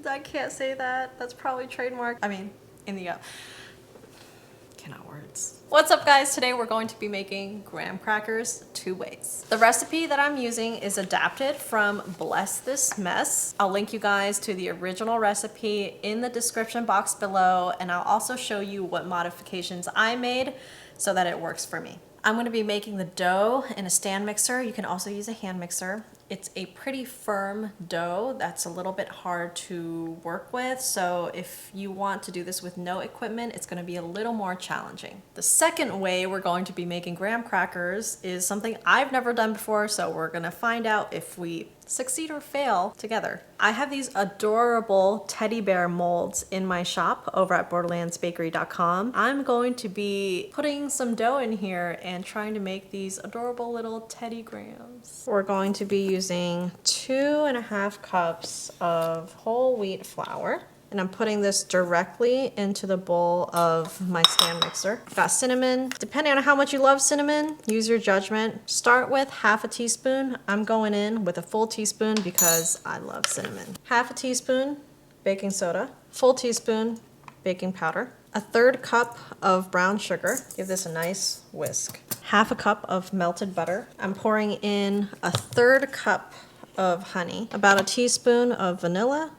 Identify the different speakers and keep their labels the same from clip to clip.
Speaker 1: I can't say that. That's probably trademark. I mean, in the cannot words. What's up, guys? Today we're going to be making graham crackers 2 ways. The recipe that I'm using is adapted from Bless This Mess. I'll link you guys to the original recipe in the description box below, and I'll also show you what modifications I made so that it works for me. I'm going to be making the dough in a stand mixer. You can also use a hand mixer. It's a pretty firm dough that's a little bit hard to work with, so if you want to do this with no equipment, it's going to be a little more challenging. The second way we're going to be making graham crackers is something I've never done before, so we're going to find out if we succeed or fail together. I have these adorable teddy bear molds in my shop over at borderlandsbakery.com. I'm going to be putting some dough in here and trying to make these adorable little teddy grahams. We're going to be using 2.5 cups of whole wheat flour. And I'm putting this directly into the bowl of my stand mixer. Got cinnamon. Depending on how much you love cinnamon, use your judgment. Start with half a teaspoon. I'm going in with a full teaspoon because I love cinnamon. Half a teaspoon baking soda. Full teaspoon baking powder. A 1/3 cup of brown sugar. Give this a nice whisk. Half a cup of melted butter. I'm pouring in a 1/3 cup of honey. About a teaspoon of vanilla.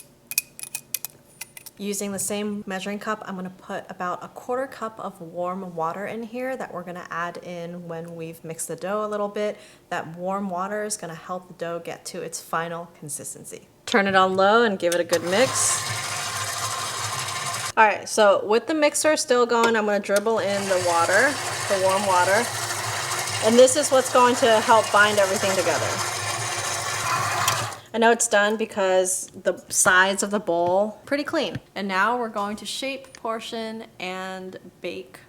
Speaker 1: Using the same measuring cup, I'm gonna put about a 1/4 cup of warm water in here that we're gonna add in when we've mixed the dough a little bit. That warm water is gonna help the dough get to its final consistency. Turn it on low and give it a good mix. All right, so with the mixer still going, I'm gonna dribble in the water, the warm water. And this is what's going to help bind everything together. I know it's done because the sides of the bowl pretty clean. And now we're going to shape, portion, and bake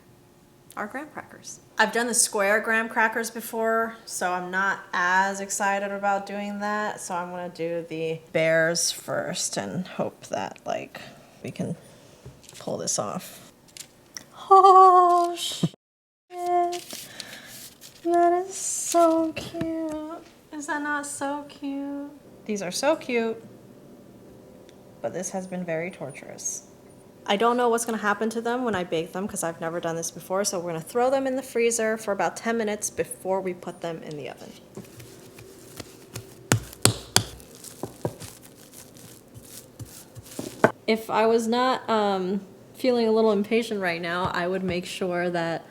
Speaker 1: our graham crackers. I've done the square graham crackers before, so I'm not as excited about doing that. So I'm gonna do the bears first and hope that like we can pull this off. Oh shit, that is so cute. Is that not so cute? These are so cute, but this has been very torturous. I don't know what's gonna happen to them when I bake them because I've never done this before, so we're gonna throw them in the freezer for about 10 minutes before we put them in the oven. If I was not feeling a little impatient right now, I would make sure that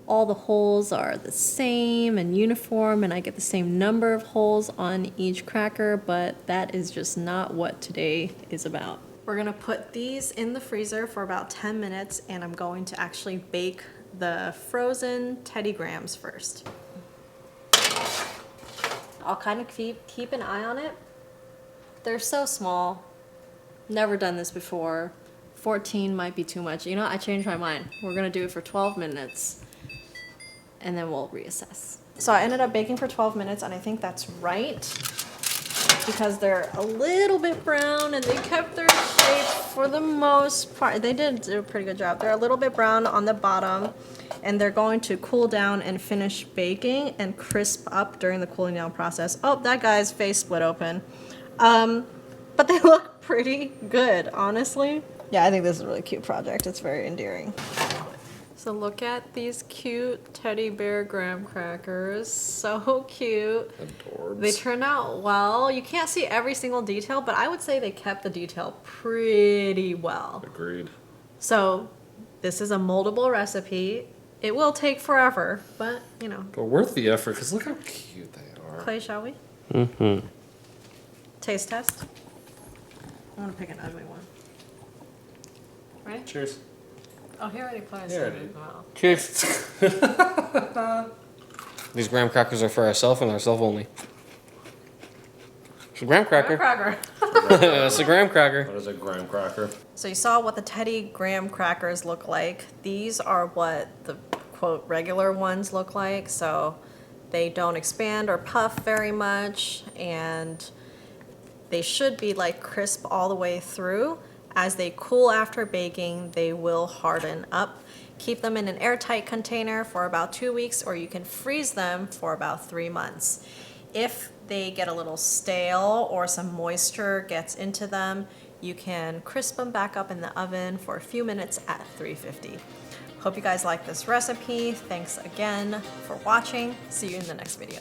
Speaker 1: all the holes are the same and uniform and I get the same number of holes on each cracker, but that is just not what today is about. We're gonna put these in the freezer for about 10 minutes and I'm going to actually bake the frozen teddy grahams first. I'll kind of keep an eye on it. They're so small. Never done this before. 14 might be too much. You know, I changed my mind. We're gonna do it for 12 minutes. And then we'll reassess. So I ended up baking for 12 minutes and I think that's right because they're a little bit brown and they kept their shape for the most part. They did do a pretty good job. They're a little bit brown on the bottom and they're going to cool down and finish baking and crisp up during the cooling down process. Oh, that guy's face split open. But they look pretty good, honestly. Yeah, I think this is a really cute project. It's very endearing. So look at these cute teddy bear graham crackers. So cute. Adorbs. They turned out well. You can't see every single detail, but I would say they kept the detail pretty well.
Speaker 2: Agreed.
Speaker 1: So this is a moldable recipe. It will take forever, but you know.
Speaker 2: But worth the effort, because look how cute they are.
Speaker 1: Clay, shall we?
Speaker 2: Mm-hmm.
Speaker 1: Taste test. I'm gonna pick an ugly one. Ready?
Speaker 2: Cheers.
Speaker 1: Oh, he already put his
Speaker 2: Yeah,
Speaker 1: in his mouth.
Speaker 2: Cheers. These graham crackers are for ourselves and ourselves only. It's a graham cracker.
Speaker 1: Graham cracker.
Speaker 2: It's a graham cracker.
Speaker 3: What is a graham cracker?
Speaker 1: So you saw what the teddy graham crackers look like. These are what the quote regular ones look like. So they don't expand or puff very much and they should be like crisp all the way through. As they cool after baking, they will harden up. Keep them in an airtight container for about 2 weeks, or you can freeze them for about 3 months. If they get a little stale or some moisture gets into them, you can crisp them back up in the oven for a few minutes at 350. Hope you guys like this recipe. Thanks again for watching. See you in the next video.